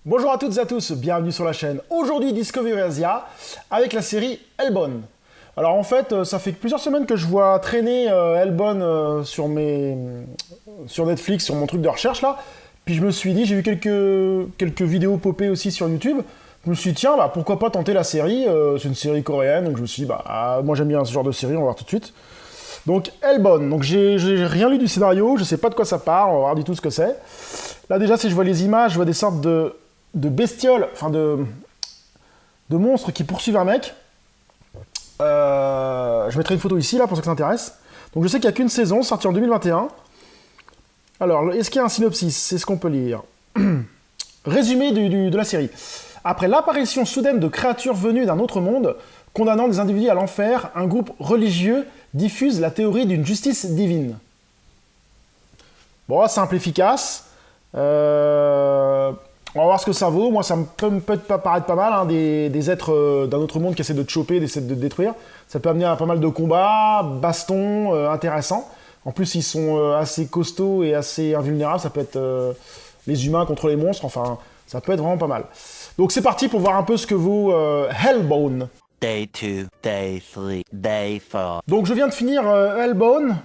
Bonjour à toutes et à tous, bienvenue sur la chaîne. Aujourd'hui Discovery Asia avec la série Hellbound. Alors en fait, ça fait plusieurs semaines que je vois traîner Hellbound sur Netflix, sur mon truc de recherche là. Puis je me suis dit, j'ai vu quelques vidéos popées aussi sur YouTube. Je me suis dit, tiens, bah, pourquoi pas tenter la série. C'est une série coréenne, donc je me suis dit, moi j'aime bien ce genre de série, on va voir tout de suite. Donc Hellbound, donc j'ai rien lu du scénario, je sais pas de quoi ça parle, on va voir du tout ce que c'est. Là déjà, si je vois les images, je vois des sortes de bestioles, enfin de monstres qui poursuivent un mec. Je mettrai une photo ici, là, pour ceux que ça intéresse. Donc je sais qu'il n'y a qu'une saison, sortie en 2021. Alors, est-ce qu'il y a un synopsis? C'est ce qu'on peut lire. Résumé de la série. Après l'apparition soudaine de créatures venues d'un autre monde, condamnant des individus à l'enfer, un groupe religieux diffuse la théorie d'une justice divine. Bon, simple, efficace. On va voir ce que ça vaut. Moi, ça peut paraître pas mal, hein, des êtres d'un autre monde qui essaient de te choper, d'essayer de te détruire. Ça peut amener à pas mal de combats, bastons, intéressants. En plus, ils sont assez costauds et assez invulnérables. Ça peut être les humains contre les monstres. Enfin, ça peut être vraiment pas mal. Donc, c'est parti pour voir un peu ce que vaut Hellbound. Day 2, Day 3, Day 4. Donc, je viens de finir Hellbound.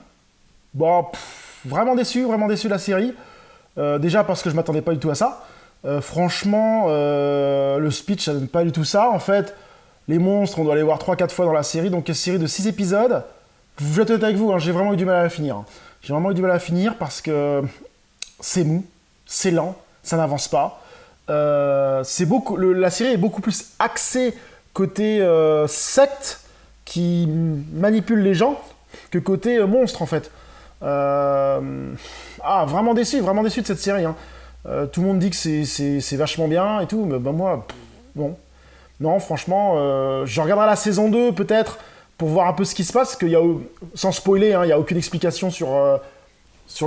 Bon, vraiment déçu de la série. Déjà parce que je m'attendais pas du tout à ça. Franchement, le speech, ça donne pas du tout ça. En fait, les monstres, on doit les voir 3-4 fois dans la série. Donc, une série de 6 épisodes. Je vais être honnête avec vous, hein, j'ai vraiment eu du mal à la finir. J'ai vraiment eu du mal à la finir parce que c'est mou, c'est lent, ça n'avance pas. La série est beaucoup plus axée côté secte qui manipule les gens que côté monstre, en fait. Vraiment déçu de cette série, hein. Tout le monde dit que c'est vachement bien et tout, mais moi, non. Non, franchement, je regarderai la saison 2 peut-être pour voir un peu ce qui se passe, parce qu'il y a, sans spoiler, hein, il n'y a aucune explication sur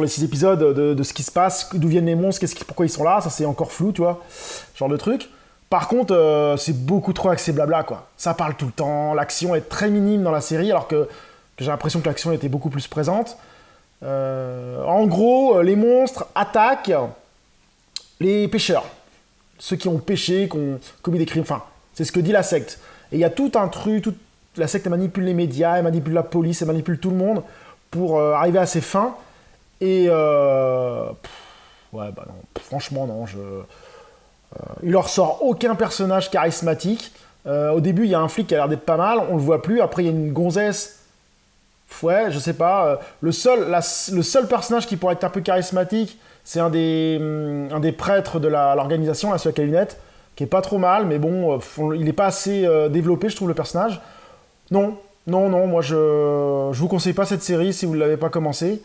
les 6 épisodes de ce qui se passe, d'où viennent les monstres, pourquoi ils sont là, ça c'est encore flou, tu vois, ce genre de truc. Par contre, c'est beaucoup trop axé blabla, quoi. Ça parle tout le temps, l'action est très minime dans la série, alors que j'ai l'impression que l'action était beaucoup plus présente. En gros, les monstres attaquent les pêcheurs, ceux qui ont pêché, qui ont commis des crimes, enfin, c'est ce que dit la secte. Et il y a tout un truc, la secte manipule les médias, elle manipule la police, elle manipule tout le monde pour arriver à ses fins. Et franchement non, il leur sort aucun personnage charismatique. Au début, il y a un flic qui a l'air d'être pas mal, on le voit plus. Après, il y a une gonzesse. Ouais, je sais pas. Le seul personnage qui pourrait être un peu charismatique, c'est un des prêtres de l'organisation, là, celui avec la lunette, qui est pas trop mal, mais bon, il est pas assez développé, je trouve, le personnage. Non, moi, je vous conseille pas cette série si vous ne l'avez pas commencé.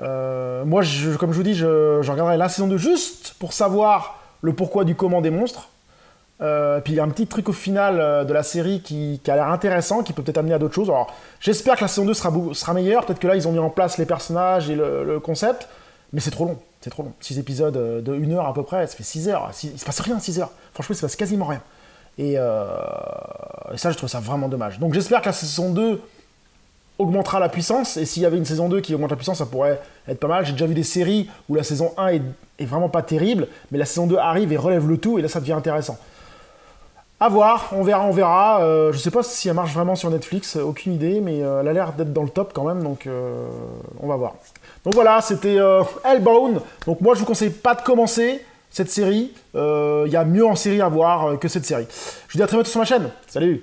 Moi, comme je vous dis, je regarderai la saison 2 juste pour savoir le pourquoi du comment des monstres. Puis il y a un petit truc au final de la série qui a l'air intéressant, qui peut peut-être amener à d'autres choses. Alors, j'espère que la saison 2 sera meilleure. Peut-être que là, ils ont mis en place les personnages et le concept. Mais c'est trop long. 6 épisodes de 1 heure à peu près, ça fait 6 heures. Il se passe rien 6 heures. Franchement, il se passe quasiment rien. Et ça, je trouve ça vraiment dommage. Donc j'espère que la saison 2 augmentera la puissance. Et s'il y avait une saison 2 qui augmente la puissance, ça pourrait être pas mal. J'ai déjà vu des séries où la saison 1 est vraiment pas terrible, mais la saison 2 arrive et relève le tout, et là, ça devient intéressant. À voir, on verra. Je sais pas si elle marche vraiment sur Netflix, aucune idée, mais elle a l'air d'être dans le top quand même, donc on va voir. Donc voilà, c'était Hellbound. Donc moi, je vous conseille pas de commencer cette série. Il y a mieux en série à voir que cette série. Je vous dis à très bientôt sur ma chaîne. Salut!